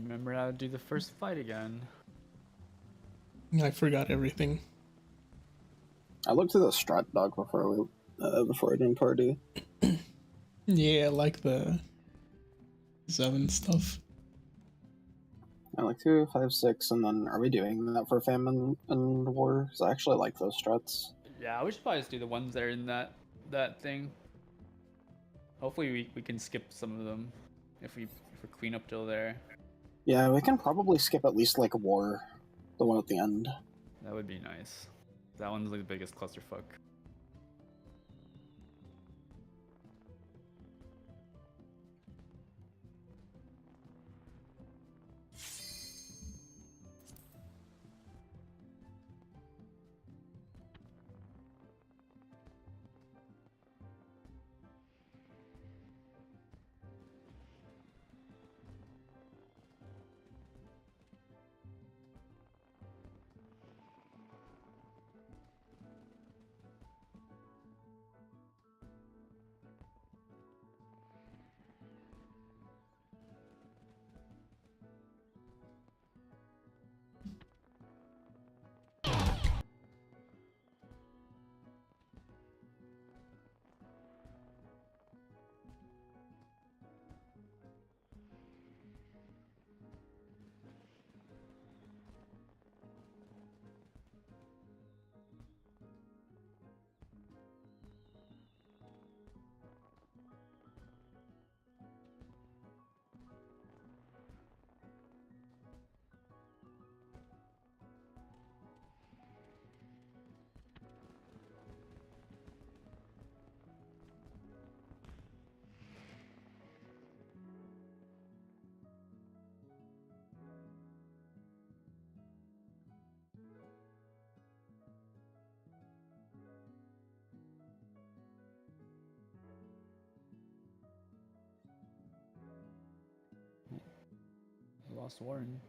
Remember how to do the first fight again. I forgot everything. I looked at the strat dog before I didn't party. Yeah, I like the 7 stuff. I like 2, 5, 6, and then are we doing that for famine and war? Because I actually like those strats. Yeah, we should probably just do the ones that are in that thing. Hopefully we can skip some of them if we clean up till there. Yeah, we can probably skip at least like war, the one at the end. That would be nice. That one's like the biggest clusterfuck. We lost Warren.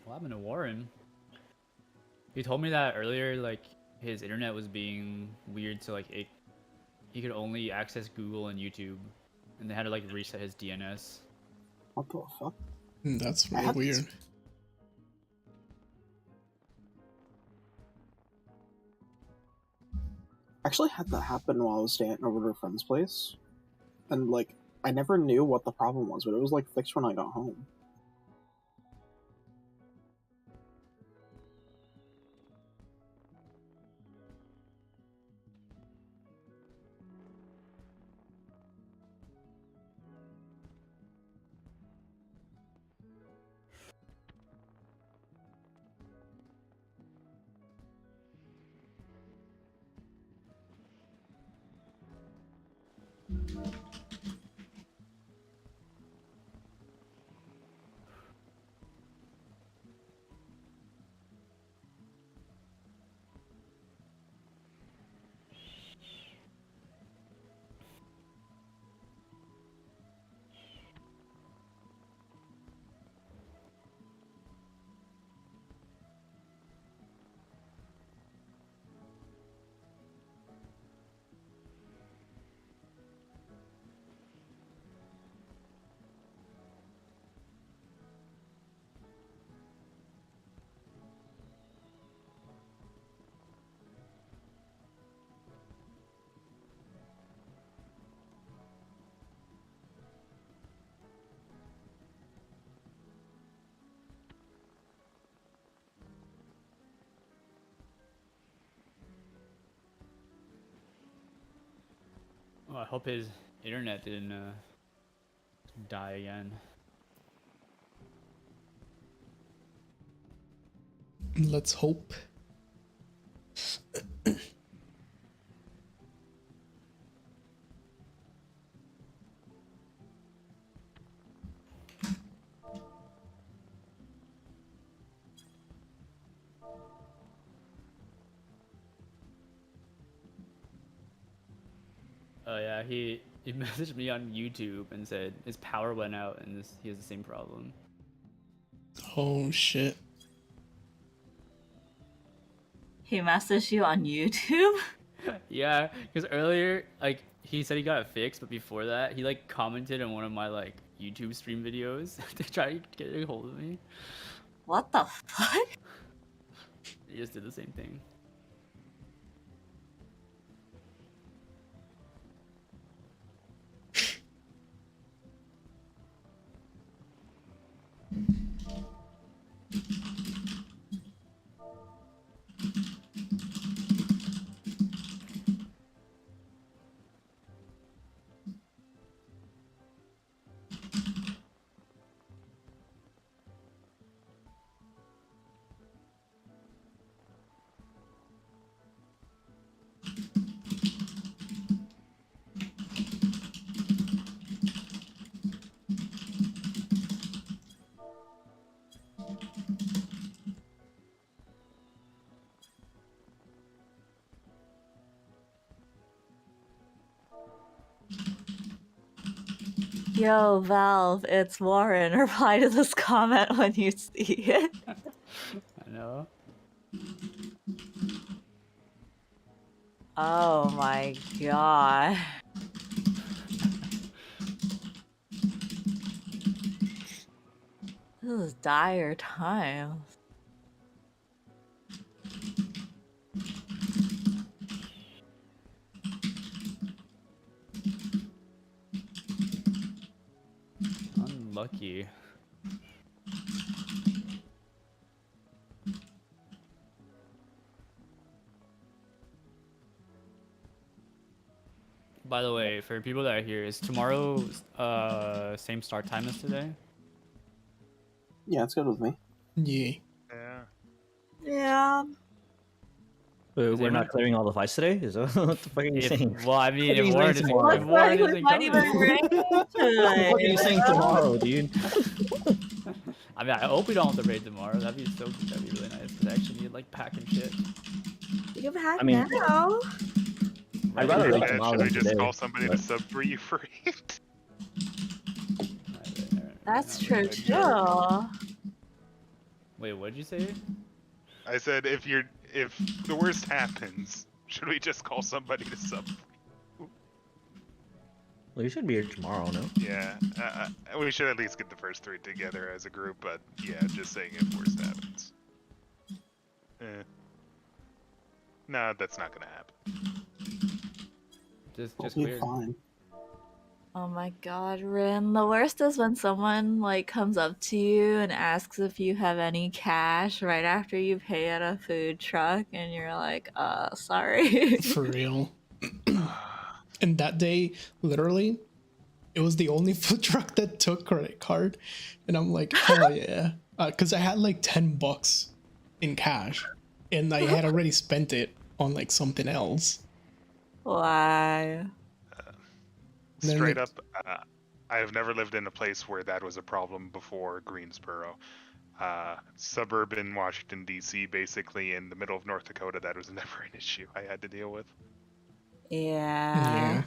What happened to Warren? He told me that earlier, like his internet was being weird, so like he could only access Google and YouTube, and they had to like reset his DNS. What the fuck? That's I really had weird. this- Actually had that happen while I was staying over at a friend's place. And, like, I never knew what the problem was, but it was, like, fixed when I got home. Oh, I hope his internet didn't die again. Let's hope. Oh yeah, he messaged me on YouTube and said his power went out and he has the same problem. Oh shit. He messaged you on YouTube? Yeah, because earlier, like, he said he got it fixed, but before that, he, like, commented on one of my, like, YouTube stream videos to try to get a hold of me. What the fuck? He just did the same thing. Yo, Valve, it's Warren. Reply to this comment when you see it. I know. Oh my god. This is dire times. Unlucky. By the way, for people that are here, is tomorrow same start time as today? Yeah, it's good with me. Yeah. Yeah. Yeah. Is We're anyone- not clearing all the fights today? Is that, what the fuck are you saying? Well, I mean, What are if you Warren saying isn't, tomorrow? if Warren isn't Not even coming, ranked What the fuck are you saying tomorrow, dude? I mean, I hope we don't have to raid tomorrow. That'd be really nice. Cause I actually need like pack and shit. You can hack I mean- now. I'd rather Right, raid right, tomorrow Should I than just today, call somebody but- to sub for you for it? That's right. true too. Wait, what'd you say? I said if the worst happens, should we just call somebody to sub? Well, you should be here tomorrow, no? Yeah, we should at least get the first 3 together as a group, but yeah, just saying if worst happens. No, that's not gonna happen. Just It'll be weird. fine. Oh my god, Rin. The worst is when someone like comes up to you and asks if you have any cash right after you pay at a food truck and you're like, sorry. For real. And that day, literally, it was the only food truck that took credit card. And I'm like, hell yeah. Because I had like 10 bucks in cash. And I had already spent it on like something else. Why? Then Straight the- up, I have never lived in a place where that was a problem before Greensboro. Suburban Washington, D.C., basically in the middle of North Dakota, that was never an issue I had to deal with. Yeah.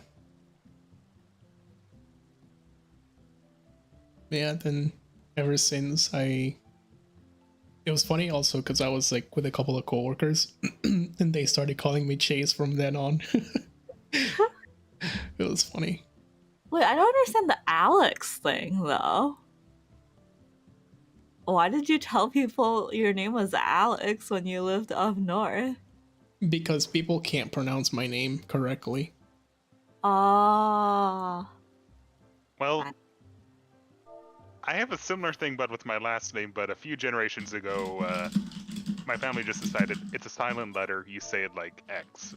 Yeah, then ever since it was funny also because I was like with a couple of coworkers and they started calling me Chase from then on. It was funny. Wait, I don't understand the Alex thing though. Why did you tell people your name was Alex when you lived up north? Because people can't pronounce my name correctly. Oh. Well, I have a similar thing, but with my last name. But a few generations ago, my family just decided it's a silent letter. You say it like X.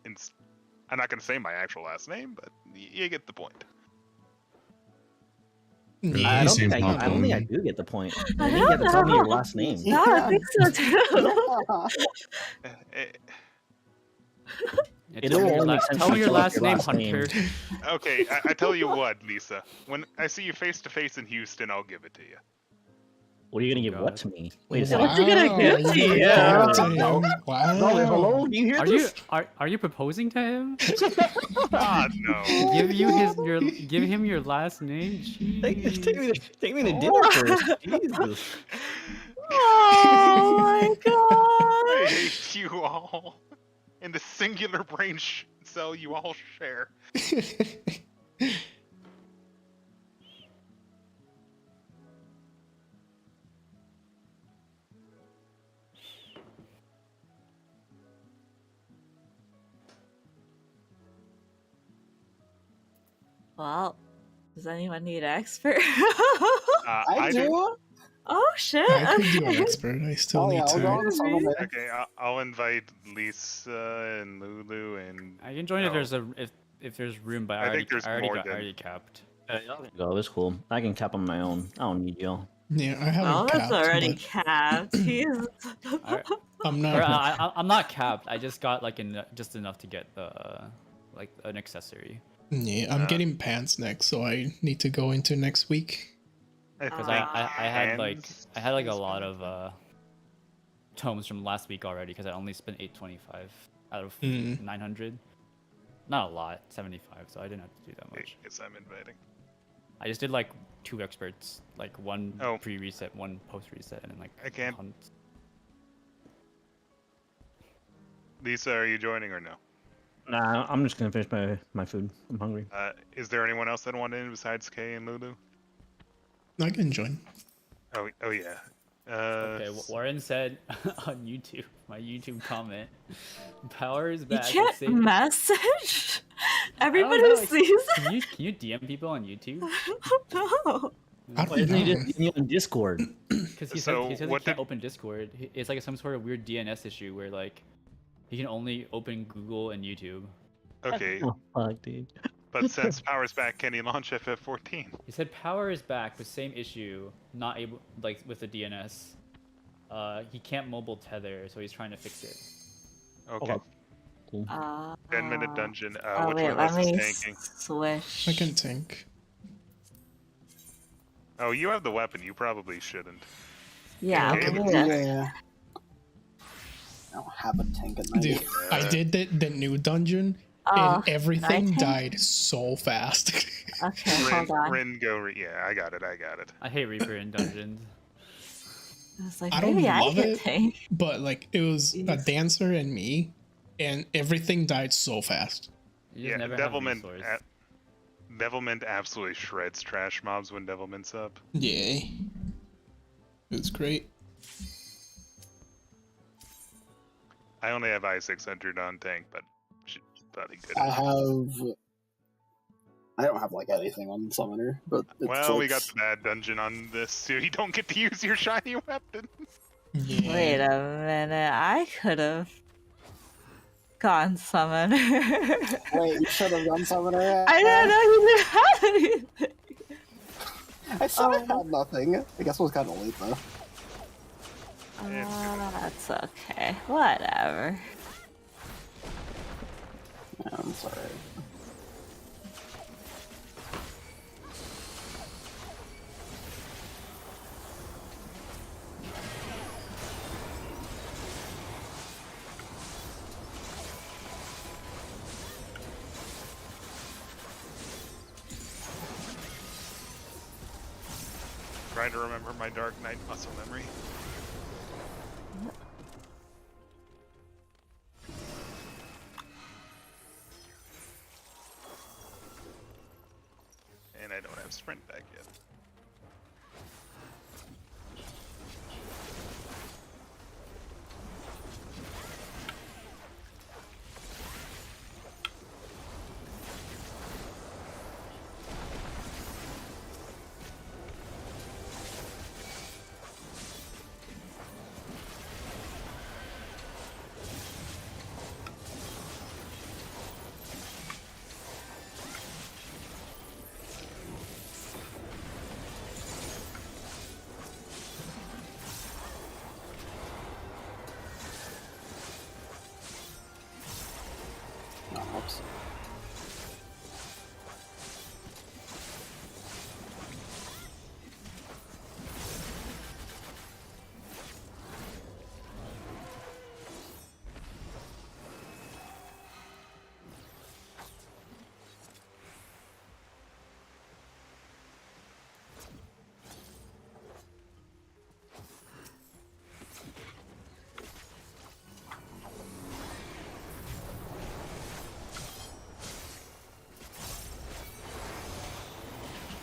I'm not going to say my actual last name, but you get the point. Yeah, I don't seems think not I don't think I dumb. do get the point. I I think you have to tell me don't your know. last name. Yeah, I think so too. Eh, Yeah, It tell me will your only la- make sense tell me if your you last tell name, us your last Hunter. Okay, I tell you what, Lisa. When I see you face to face in Houston, I'll give it to you. What are you gonna Oh, give what God. to me? Wait a Yeah, second. what you gonna give you to gonna you? give it to him? No, wait, hello? Wow. Do you hear Are this? you proposing to him? God, no. Give him your last name. Take Jeez. me to dinner first. Jesus. Oh my I god. hate you all. In the singular brain cell you all share. Well, does anyone need expert? I do. Oh shit. I could do an Okay. expert. I still Oh need yeah, I'll go to. on the summer base. Okay, I'll invite Lisa and Lulu and. I can join if No. there's if there's room, but I think there's I already more got than- already capped. Go, it's cool. I can cap on my own. I don't need y'all. Yeah, I haven't Oh, that's capped, already but capped. Jeez. I'm Or, not. I'm not capped. I just got like just enough to get like an accessory. Yeah, I'm getting pants next, so I need to go into next week. Because think I had hands I had like a is lot of tomes from last week already because I only spent 825 out of Mm. 900. Not a lot, 75. So I didn't have to do that much. Yes, I'm inviting. I just did like 2 experts, like one Oh. pre-reset, one post-reset, and then like I can't- hunt. Lisa, are you joining or no? Nah, I'm just gonna finish my food. I'm hungry. Is there anyone else that wanted in besides Kay and Lulu? I can join. Oh yeah. Okay, Warren said on YouTube, my YouTube comment, power is You back. can't Save- message? I Everybody don't know, who like, sees it? Can you DM people on YouTube? No. I Why don't isn't he know. just on Discord? Because he So, said he what can't did- open Discord. It's like some sort of weird DNS issue where like he can only open Google and YouTube. Okay, Oh, fuck, dude. but since power's back, can he launch FF14? He said power is back, but same issue, not able like with the DNS. He can't mobile tether, so he's trying to fix it. Okay. Cool. 10-minute dungeon. Oh, Which wait, one let was me this tanking? swish. I can tank. Oh, you have the weapon. You probably shouldn't. Yeah, Okay. we need it. Yeah. I don't have a tank at night. Dude, I did the new dungeon, Oh, and everything night tank? died so fast. Okay, Rin, hold on. Rin, go. Yeah, I got it. I hate Reaper in dungeons. I was like, I don't maybe I love can it. tank. But like, it was a Jeez. dancer and me, and everything died so fast. You just Yeah, never have Devilman. resource. Devilment absolutely shreds trash mobs when Devilment's up. Yeah. It was great. I only have I-600 on tank, but she's probably good. I don't have like anything on Summoner, but it's Well, like, we got the bad dungeon on this, so you don't get to use your shiny weapon. Yeah. Wait a minute, I could have gone summoner. Wait, you should have gone Summoner. I didn't know you didn't have anything. I said I Oh. had nothing. I guess it was kind of late though. That's okay. Whatever. Yeah, I'm sorry. Trying to remember my Dark Knight muscle memory. And I don't have sprint back yet. No, whoops.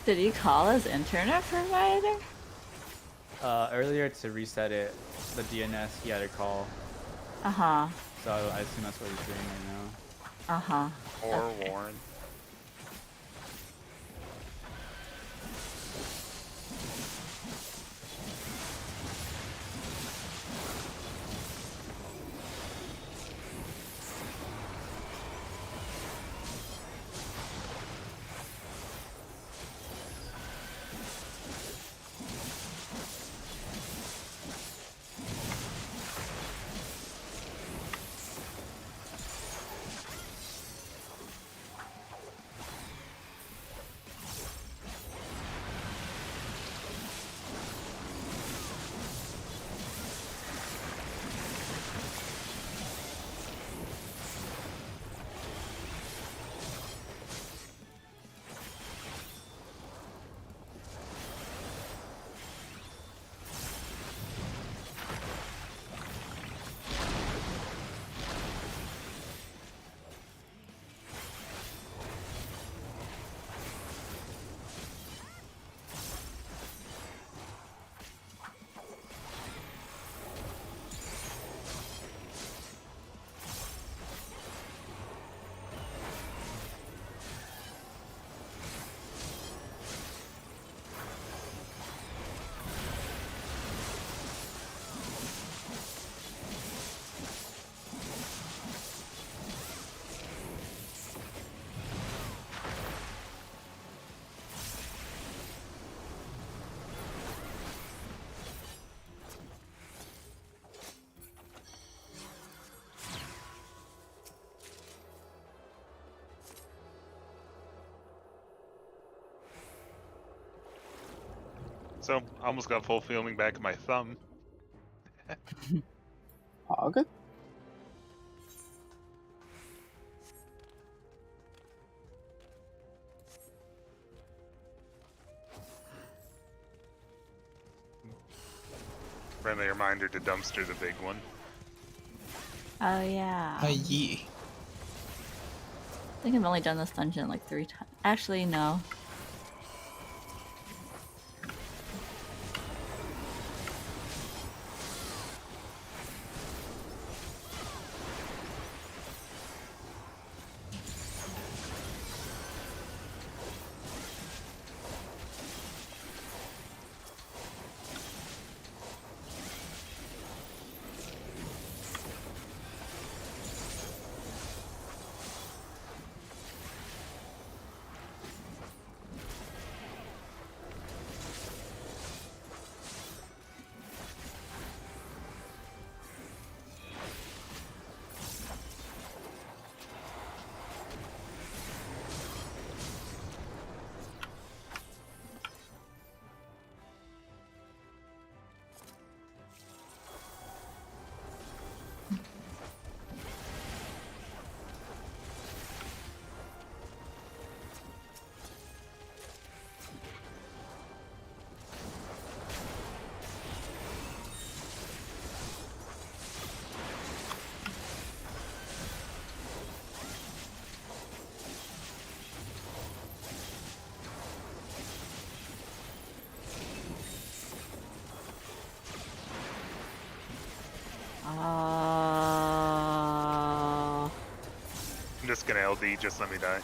Did he call his internet provider? Earlier to reset it, the DNS he had to call, Uh-huh. so I assume that's what he's doing right now. Uh-huh. Or Okay. Warren. So, almost got full feeling back in my thumb. All good. Friendly reminder to dumpster the big one. Oh yeah. Yeah. I think I've only done this dungeon like 3 times. Actually, no. I'm just gonna LD, just let me die.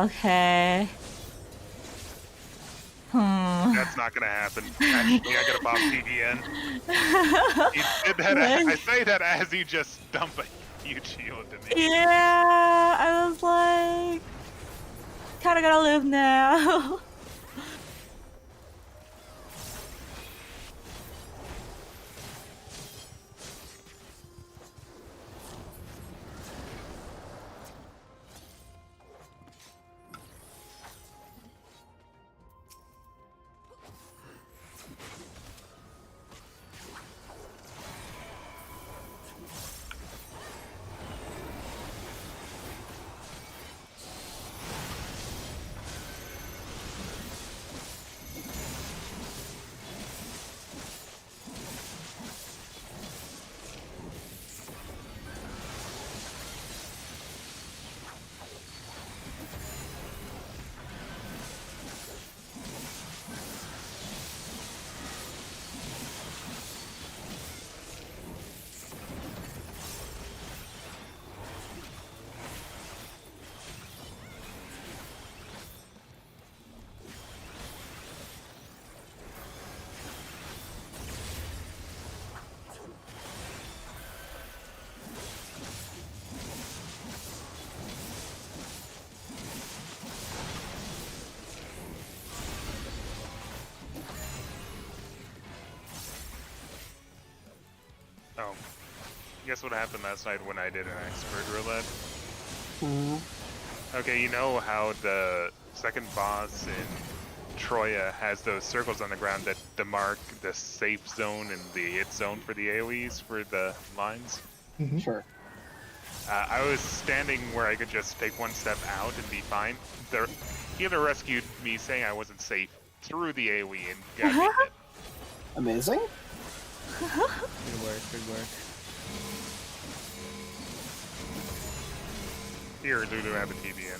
Okay. That's not gonna happen. Actually, I gotta pop TDN. You did that. I say that as you just dump a huge shield to me. Yeah, I was like, kinda gotta live now. Oh. Guess what happened last night when I did an expert roulette? Okay, you know how the second boss in Troya has those circles on the ground that demark the safe zone and the hit zone for the AoEs for the lines? Sure. I was standing where I could just take one step out and be fine. The healer rescued me saying I wasn't safe through the AoE and got me hit. Amazing. Good work, good work. Here, Lulu, have a TBN.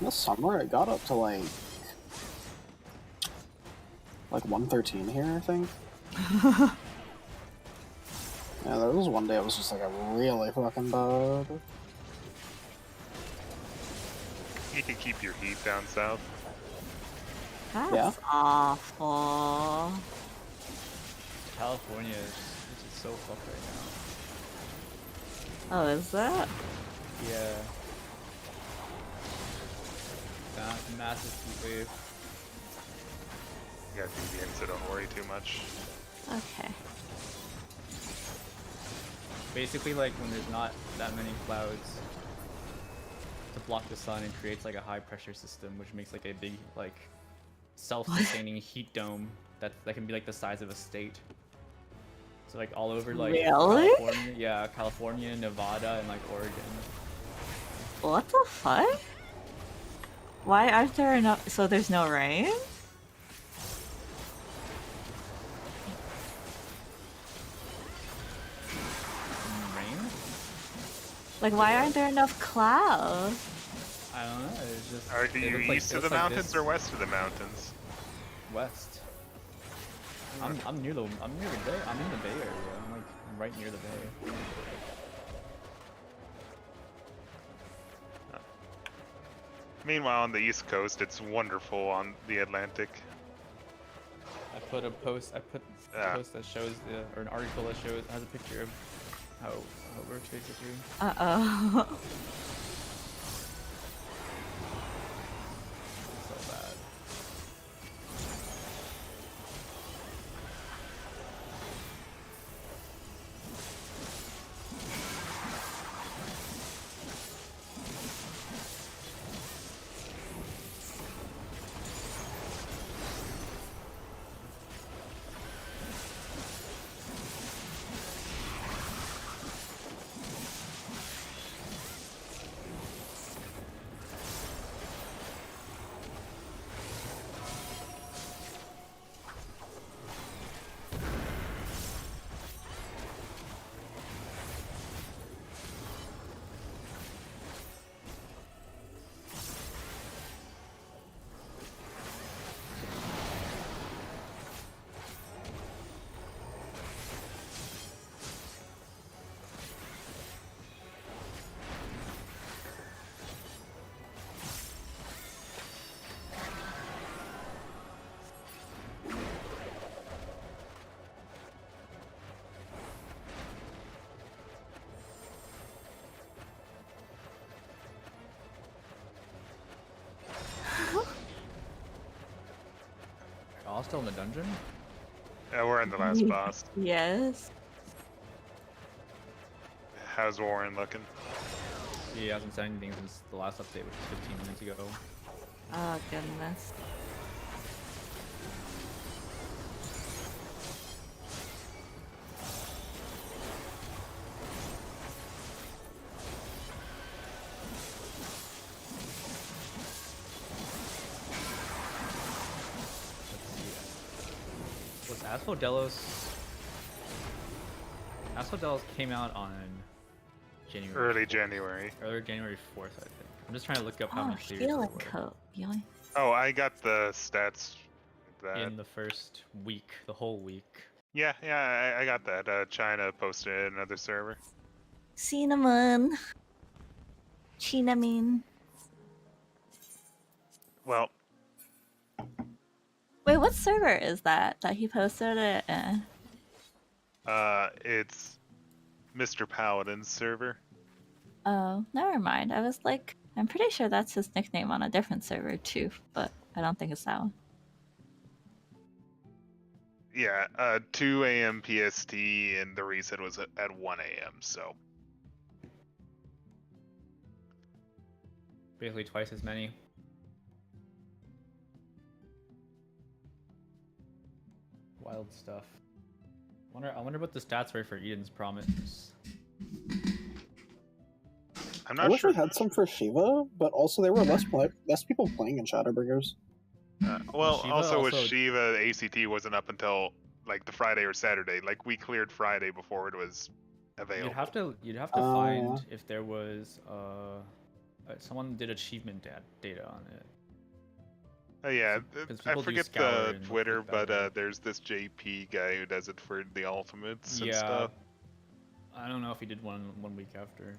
In the summer, it got up to like 113 here, I think. Yeah, there was one day it was just like a really fucking bad. You can keep your heat down south. That's Yeah. awful. California is just so fucked right Oh, is that? now. Yeah. Massive heat wave. You got DBN, so don't worry too much. Okay. Basically, like when there's not that many clouds to block the sun, it creates like a high pressure system, which makes like a big like self-sustaining heat dome that can be like the size of a state. So like all over like Really? California, yeah, California, Nevada, and like Oregon. What the fuck? Why aren't there enough? So there's no rain? Rain? Like, why aren't there enough clouds? I don't know. It's just. Are it you looks like- east it of the looks like mountains this. or west of the mountains? West. I'm near the I'm in the Bay Area. I'm like right near the bay. Meanwhile, on the east coast, it's wonderful on the Atlantic. I put a post a post that shows or an article that has a picture of how it works basically. Uh-oh. So bad. All still in the dungeon? Yeah, we're in the last boss. Yes. How's Warren looking? He hasn't said anything since the last update, which was 15 minutes ago. Oh, goodness. Was Asphodelos came out on January. Early January. Earlier January 4th, I think. I'm just trying to look up how Oh, many clears there healing were coat. Healing. Oh, I got the stats. That. in the first week, the whole week. Yeah, I got that. China posted it in another server. Cinnamon. Cinnamon. Well, Wait, what server is that he posted it in? it's Mr. Paladin's server. Oh, never mind. I was like, I'm pretty sure that's his nickname on a different server too, but I don't think it's that one. Yeah, 2 a.m. PST, and the reset was at 1 a.m., so. Basically twice as many. Wild stuff. I wonder what the stats were for Eden's Promise. I'm I not wish sure. we had some for Shiva, but also there were less people playing in Shadowbringers. Well, Shiva also with also- Shiva, the ACT wasn't up until like the Friday or Saturday. Like we cleared Friday before it was available. You'd have to find if there was Someone did achievement data on it. Oh yeah, 'Cause I people do forget scour the and look Twitter, better. but there's this JP guy who does it for the ultimates and Yeah. stuff. I don't know if he did one week after.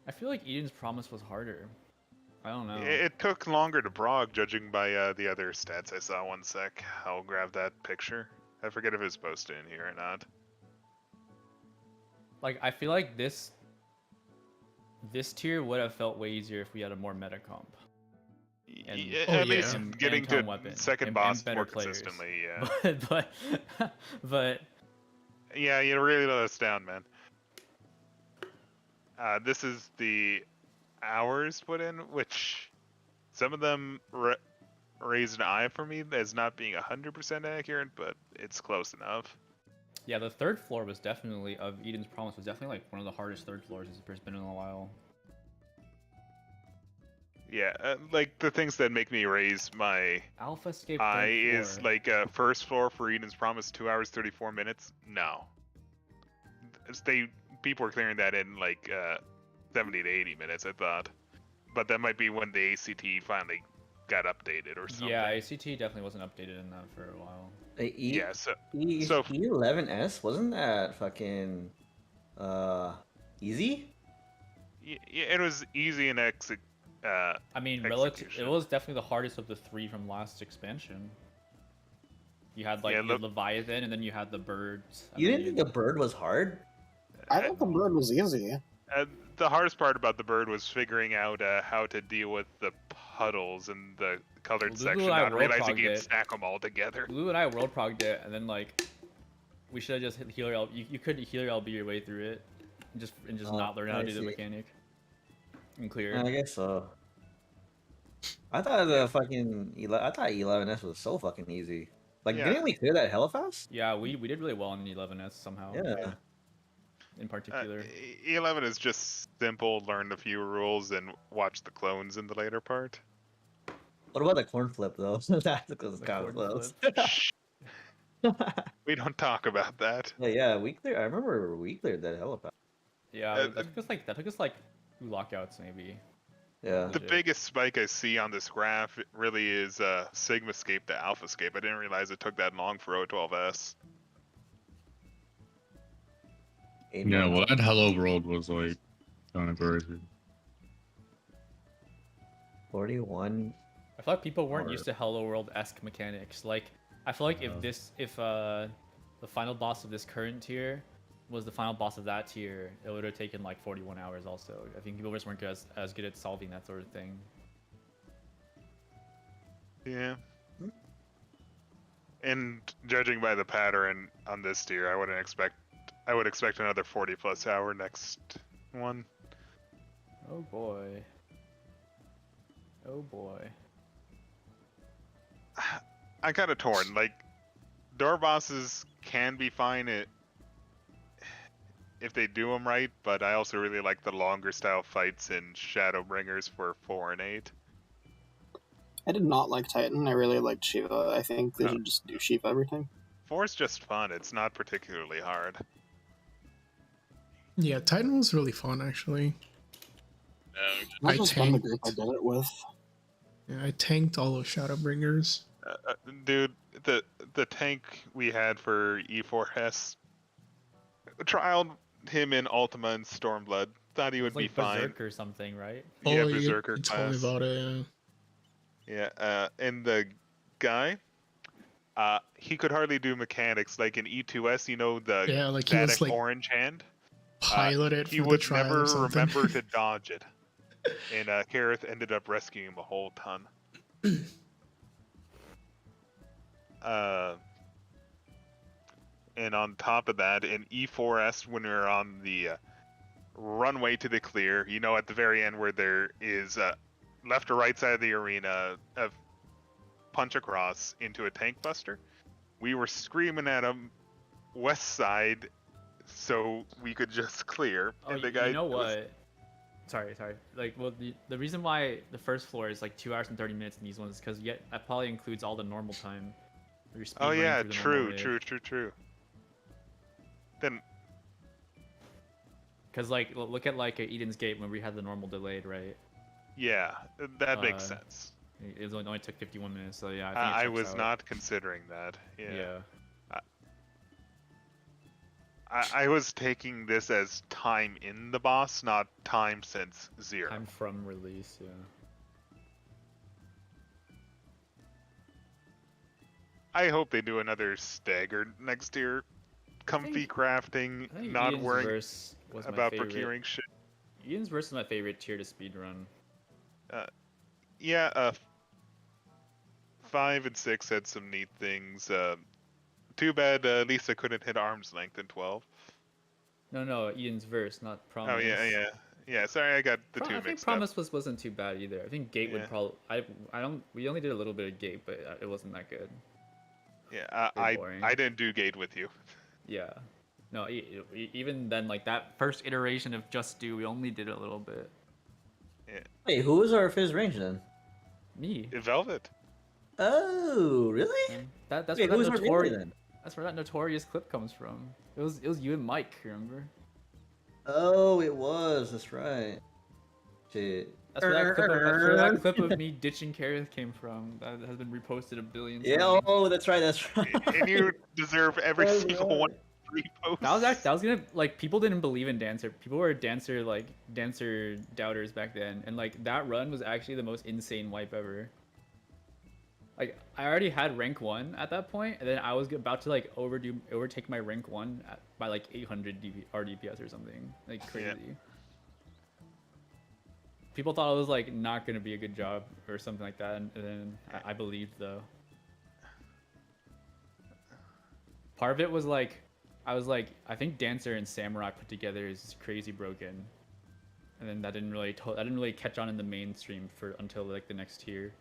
I feel like Eden's Promise was harder. I don't know. It took longer to prog, judging by the other stats I saw. One sec, I'll grab that picture. I forget if it's posted in here or not. Like, I feel like this tier would have felt way easier if we had a more meta comp. And, At least and getting to weapon, second and boss better more players. consistently. Yeah. but Yeah, you really let us down, man. This is the hours put in, which some of them raised an eye for me as not being 100% accurate, but it's close enough. yeah, the third floor was definitely of Eden's Promise was definitely like one of the hardest third floors there's been in a while. Yeah, like the things that make me raise my Alpha Escape eye third is floor. like first floor for Eden's Promise, 2 hours 34 minutes. No, people were clearing that in like 70 to 80 minutes, I thought, but that might be when the ACT finally got updated or something. Yeah, ACT definitely wasn't updated in that for a while. Yeah, so E11S wasn't that fucking easy? yeah, it was easy and I mean, it execution. was definitely the hardest of the 3 from last expansion. You had like the Leviathan, and then you had the birds. You didn't think the bird was hard? I thought the bird was easy. The hardest part about the bird was figuring out how to deal with the puddles and the colored Lulu section, and I not realizing world-progged you'd it. stack them all together. Lulu and I world progged it, and then like we should have just hit healer L. You couldn't healer LB your way through it, and just not learn how to do the mechanic and clear. I guess so. I thought the fucking I thought 11S was so fucking easy. Like, didn't we clear that hella fast? Yeah, we did really well in 11S somehow. Yeah. In particular. 11 is just simple. Learn a few rules and watch the clones in the later part. What about the corn flip though? That's kind of close. We don't talk about that. Yeah, we cleared. I remember we cleared that hella fast. Yeah, that took us like 2 lockouts maybe. Yeah. The biggest spike I see on this graph really is Sigmascape to Alphascape. I didn't realize it took that long for O12S. Yeah, well, that Hello World was like kind of crazy. 41. I feel like people weren't used to Hello World-esque mechanics. Like, I feel like if the final boss of this current tier was the final boss of that tier, it would have taken like 41 hours also. I think people just weren't as good at solving that sort of thing. Yeah. And judging by the pattern on this tier, I would expect another 40+ hour next one. Oh boy. Oh boy. I'm kind of torn. Like, door bosses can be fine if they do them right, but I also really like the longer style fights in Shadowbringers for 4 and 8. I did not like Titan. I really liked Shiva. I think they should just do Shiva everything. 4 is just fun. It's not particularly hard. Yeah, Titan was really fun actually. That was fun, the group I did it with. Yeah, I tanked all of Shadowbringers. Dude, the tank we had for E4S trialed him in Ultima and Stormblood. Thought he would be fine. Berserk or something, right? Yeah, Oh, Berserker you class. told me about it. Yeah, and the guy, he could hardly do mechanics. Like in E2S, you know, the like he was like orange hand. piloted He for the would trial never or something. remember to dodge it, and Kareth ended up rescuing him a whole ton. And on top of that, in E4S, when we were on the runway to the clear, you know, at the very end where there is left or right side of the arena, a punch across into a tank buster, we were screaming at him west side so we could just clear. Oh, and the guy you know what? Sorry. Like, well, the reason why the first floor is like 2 hours and 30 minutes in these ones is because that probably includes all the normal time. Oh yeah, true. Then Because like look at like Eden's Gate when we had the normal delayed, right? Yeah, that makes sense. It only took 51 minutes, so yeah, I think I it checks was out. not considering that. Yeah. Yeah. I was taking this as time in the boss, not time since 0. Time from release, yeah. I hope they do another staggered next year. Comfy crafting, I think not Eden's worrying verse was my about favorite. procuring shit. Eden's verse is my favorite tier to speedrun. Yeah, 5 and 6 had some neat things. Too bad Lisa couldn't hit arm's length in 12. No, Eden's verse, not Promise. Oh yeah. Sorry, I got the two I think mixed Promise up. wasn't too bad either. I think Gate would probably. We only did a little bit of Gate, but it wasn't that good. Yeah, boring. I didn't do Gate with you. Yeah. No, even then, like that first iteration of Just Do, we only did a little bit. Yeah. Wait, who was our Fizz range then? Me. Velvet. Oh, really? That's Wait, where who's that our notorious. then? That's where that notorious clip comes from. It was you and Mike, remember? Oh, it was. That's right. Shit. That's where that clip of me ditching Kareth came from. That has been reposted a billion times. Yeah. Oh, that's right. That's right. And you deserve every single one. Repost. That was gonna, like, people didn't believe in Dancer. People were Dancer doubters back then, and like that run was actually the most insane wipe ever. Like, I already had rank 1 at that point, and then I was about to like overtake my rank 1 by like 800 RDPS or something, like crazy. Yeah. People thought it was like not gonna be a good job or something like that, and then I believed though. Part of it was like, I was like, I think Dancer and Samurai put together is crazy broken, and then that didn't really catch on in the mainstream until like the next tier.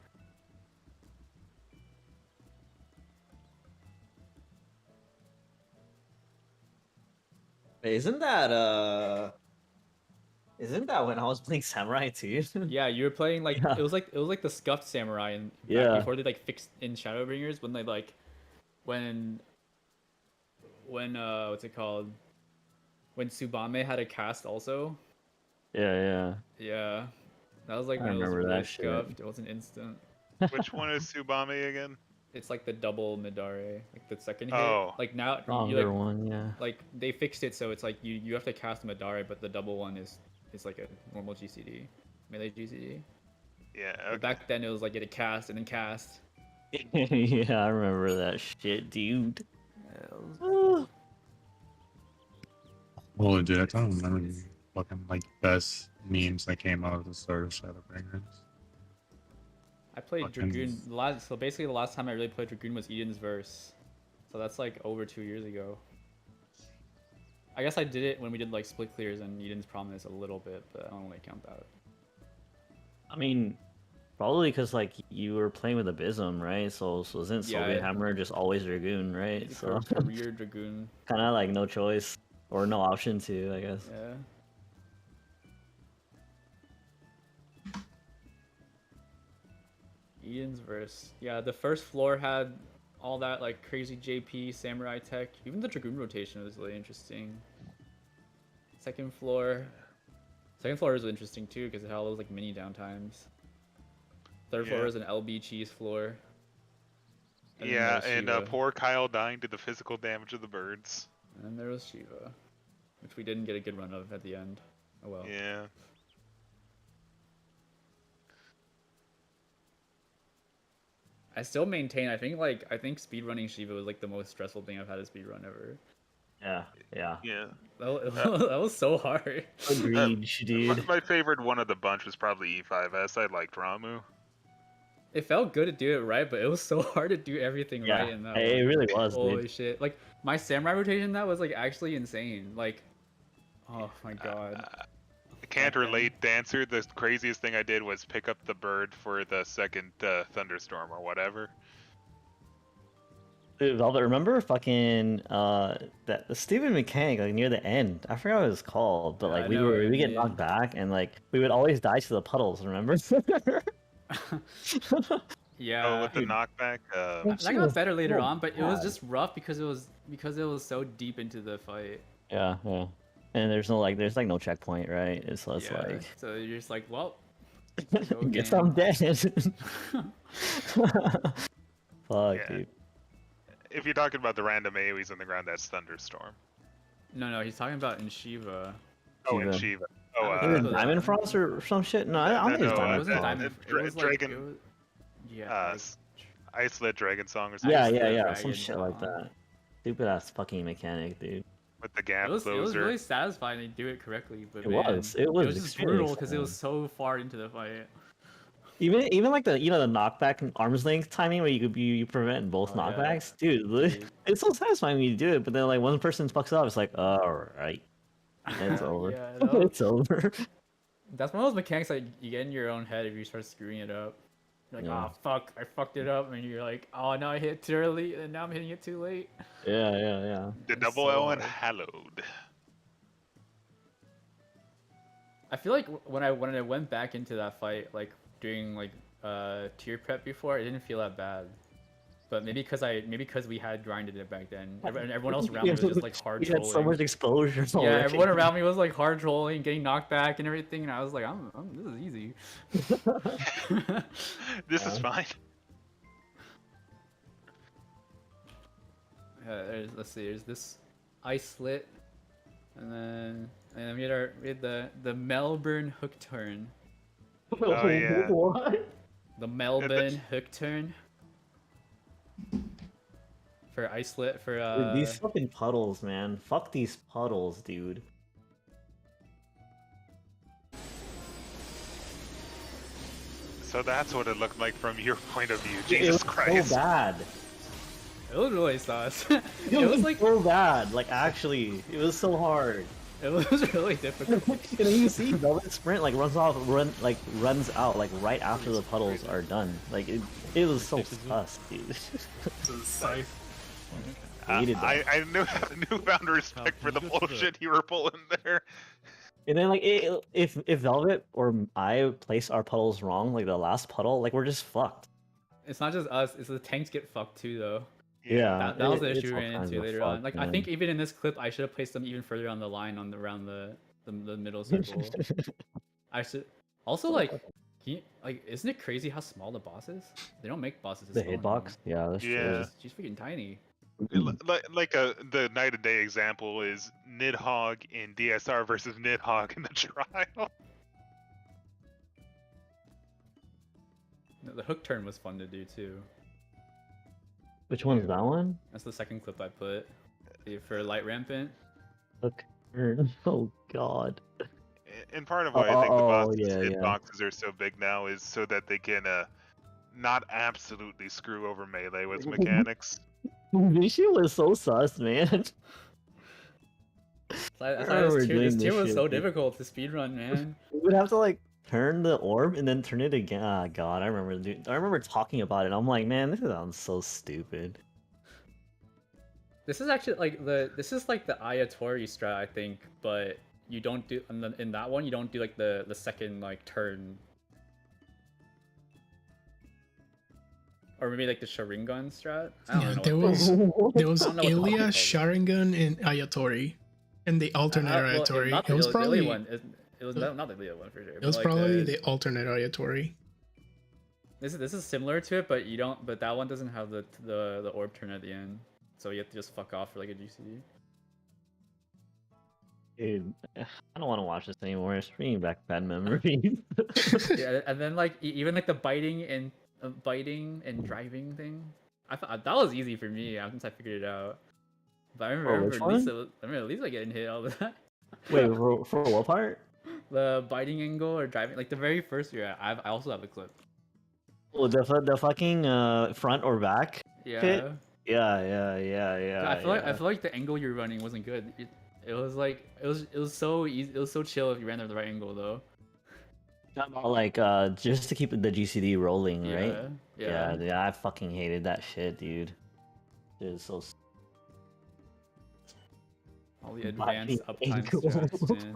Isn't that when I was playing Samurai too? Yeah, you were playing like it was like the scuffed Samurai, and before they like fixed in Shadowbringers, when they like when what's it called, when Tsubame had a cast also. Yeah. Yeah, that was like I when it was remember really that shit. scuffed. It wasn't instant. Which one is Tsubame again? It's like the double Midare, like the second hit. Oh. Like now, Stronger one, yeah. Like they fixed it so it's like you have to cast Midare, but the double one is like a normal GCD, melee GCD. Yeah. But back then it was like get a cast and then cast. Yeah, I remember that shit, dude. Holy dude, I don't remember the fucking like best memes that came out of the start of Shadowbringers. I played Dragoon so basically the last time I really played Dragoon was Eden's Verse. So that's like over 2 years ago. I guess I did it when we did like split clears and Eden's Promise a little bit, but I don't really count that. I mean, probably because like you were playing with Abysm, right? So isn't Soviet Hammer just always Dragoon, right? So career Dragoon. Kind of like no choice or no option to, I guess. Yeah. Eden's Verse. Yeah, the first floor had all that like crazy JP samurai tech. Even the Dragoon rotation was really interesting. Second floor was interesting too because it had all those like mini downtimes. Third floor is an LB cheese floor. And poor Kyle dying to the physical damage of the birds. And then there was Shiva, which we didn't get a good run of at the end. Oh well. Yeah. I still maintain. I think speedrunning Shiva was like the most stressful thing I've had a speedrun ever. Yeah. That was so hard. Agreed, dude. My favorite one of the bunch was probably E5S. I liked Ramu. It felt good to do it right, but it was so hard to do everything right in that. It really was. Holy dude. shit! Like my samurai rotation, that was like actually insane. Like, oh my god. I can't relate, Dancer. The craziest thing I did was pick up the bird for the second thunderstorm or whatever. Dude, Velvet, remember fucking the stupid mechanic like near the end? I forgot what it was called, but like we get knocked back and like we would always die to the puddles. Remember? Yeah. Oh, with the knockback. I got better later on, but it was just rough because it was so deep into the fight. Yeah. And there's like no checkpoint, right? So it's Yeah. like So you're just like, well, guess again. I'm dead. Fuck, Yeah. dude. If you're talking about the random AoEs on the ground, that's Thunderstorm. No, he's talking about in Shiva. Oh, and Shiva. Shiva. Oh, Is uh, it Diamond Frost or some shit? No, I don't think it's no, Diamond It wasn't Frost. Diamond. It was like Dragon. it was, yeah. Like, Icelit Dragon Song or something. Yeah, Icelit some Dragon shit like Song. that. Stupid ass fucking mechanic, dude. With the gap It was closer. really satisfying to do it correctly, but It man, was it was just extremely brutal because it fun. was so far into the fight. Even like the the knockback and arm's length timing where you prevent both Oh, yeah. knockbacks, dude. It's so satisfying when you do it. But then like one person fucks up, it's like all right, it's over. Yeah, no. It's over. That's one of those mechanics that you get in your own head if you start screwing it up. You're like, Yeah. oh fuck, I fucked it up, and you're like, oh now I hit it too early, and now I'm hitting it too late. Yeah. The It's double so L and hard. hallowed. I feel like when I went back into that fight, like doing like tier prep before, it didn't feel that bad. But maybe because we had grinded it back then. Everyone else around me was just like hard We trolling. had so much exposure. Yeah, already. everyone around me was like hard trolling, getting knocked back and everything, and I was like, this is easy. This is fine. Let's see, there's this Icelit, and then we had the Melbourne hook turn. Oh, yeah. What? The Melbourne hook turn. For Icelit, for Dude, these fucking puddles, man. Fuck these puddles, dude. So that's what it looked like from your point of view. It Jesus was Christ. so bad. it was really sus. It was like so bad. Like actually, it was so hard. It was really difficult. And then you see Velvet Sprint like runs out like right after the puddles are done. Like it was so sus, dude. Hated that. I have a newfound respect for the bullshit you were pulling there. And then like if Velvet or I place our puddles wrong, like the last puddle, like we're just fucked. It's not just us; it's the tanks get fucked too, though. Yeah, That was the it's issue we all ran kinds into of later fuck, on. Like I man. think even in this clip, I should have placed them even further on the line around the middle circle. I should also like. Isn't it crazy how small the boss is? They don't make bosses. The hitbox, yeah, that's Yeah. true. She's freaking tiny. The night and day example is Nidhogg in DSR versus Nidhogg in the trial. The hook turn was fun to do too. Which one's that one? That's the second clip I put for light rampant. Look, oh god. And part of why I think the Oh, boss's yeah, yeah. hitboxes are so big now is so that they can not absolutely screw over melee with mechanics. This shit was so sus, man. That's I why remember this doing tier this was shit, so dude. difficult to speedrun, man. We would have to like turn the orb and then turn it again. Ah, god, I remember talking about it. I'm like, man, this sounds so stupid. This is actually like the Ayatori strat, I think, but you don't do in that one. You don't do like the second like turn, or maybe like the Sharingan strat. I don't Yeah, know. there what was they- there was I don't know what the fuck Ilya, it's Sharingan, and Ayatori, and the alternate well, Ayatori. not It was the probably Ilya one. It was not the Ilya one for sure. it was but, like, probably the alternate Ayatori. This is similar to it, but you don't. But that one doesn't have the orb turn at the end, so you have to just fuck off for like a GCD. Dude, I don't want to watch this anymore. It's bringing back bad memories. Yeah, and then like even like the biting and driving thing, I thought that was easy for me since I figured it out. But I remember, which one? Lisa getting hit all the time. Wait, for what part? The biting angle or driving, like the very first year. I also have a clip. Oh, the fucking front or back? Yeah. Hit? Yeah. I feel like the angle you're running wasn't good. It was like it was so easy. It was so chill if you ran at the right angle though. Like just to keep the GCD rolling, right? Yeah. I fucking hated that shit, dude. It was so. All the advanced Biting uptime angle. strats, man.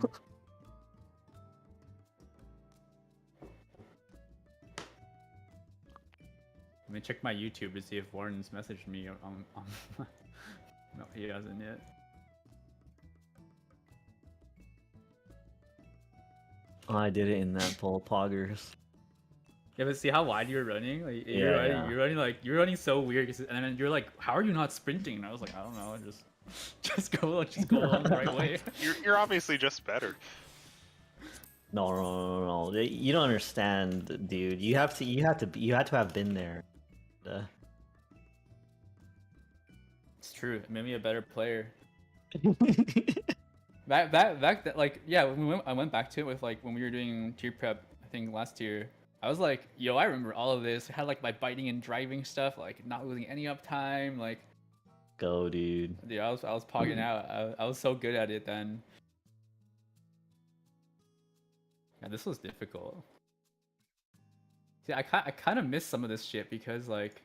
Let me check my YouTube to see if Warren's messaged me on No, he hasn't yet. Oh, I did it in that pole poggers. Yeah, but see how wide you were running? Like, Yeah. you're running so weird, and then you're like, how are you not sprinting? And I was like, I don't know, just go along the right way. You're obviously just better. No. You don't understand, dude. You had to have been there. It's true. It made me a better player. Like yeah, I went back to it with like when we were doing tier prep. I think last year. I was like, yo, I remember all of this. I had like my biting and driving stuff, like not losing any uptime, like. Go, dude. Dude, I was pogging out. I was so good at it then. Yeah, this was difficult. See, I kind of miss some of this shit because like,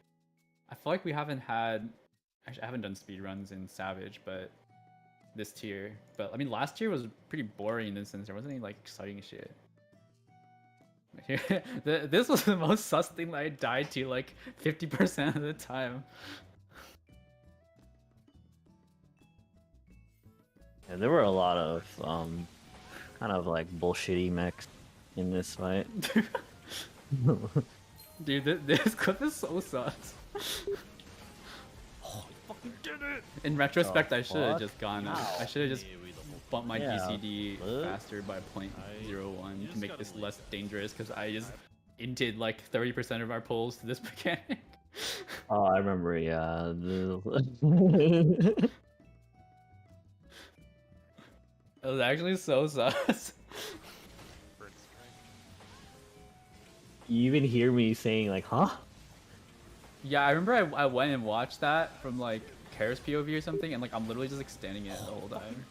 I feel like we haven't had. Actually, I haven't done speedruns in Savage, but this tier. But I mean, last year was pretty boring in this sense. There wasn't any like exciting shit. This was the most sus thing that I died to like 50% of the time. Yeah, there were a lot of kind of like bullshitty mechs in this fight. Dude, this clip is so sus. Oh, I fucking did it! In retrospect, I should have just gone. I should have just bumped my GCD faster by 0.01 to make this less dangerous because I just inted like 30% of our pulls to this mechanic. Oh, I remember, yeah. It was actually so sus. You even hear me saying like, huh? Yeah, I remember I went and watched that from like Kara's POV or something, and like I'm literally just extending it the whole time.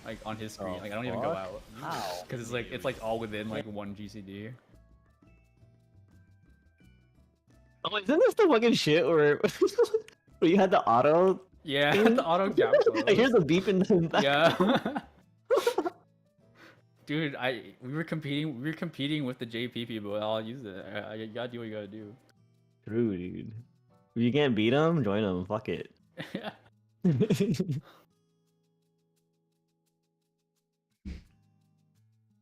Like on his screen, like I don't even go out. How? Because it's like all within like one GCD. Oh, isn't this the fucking shit where, where you had the auto? Yeah, the auto gap. I hear the beep in the back. Yeah. Dude, we were competing with the JP people. I'll use it. You gotta do what you gotta do. True, dude. If you can't beat them, join them. Fuck it. Yeah.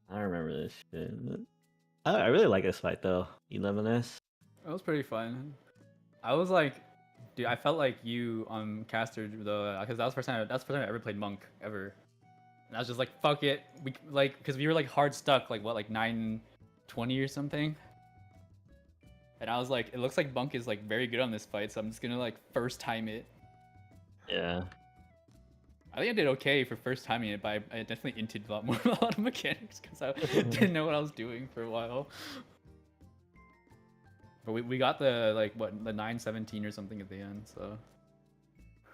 I remember this shit. I really like this fight though. 11S. It was pretty fun. I was like, dude, I felt like you on caster though, because that's the first time I ever played Monk ever. And I was just like, fuck it. We like, because we were like hard stuck, like what, like 920 or something. And I was like, it looks like Monk is like very good on this fight, so I'm just gonna like first time it. Yeah. I think I did okay for first timing it, but I definitely inted a lot of mechanics because I didn't know what I was doing for a while. But we got the like what, the 917 or something at the end, so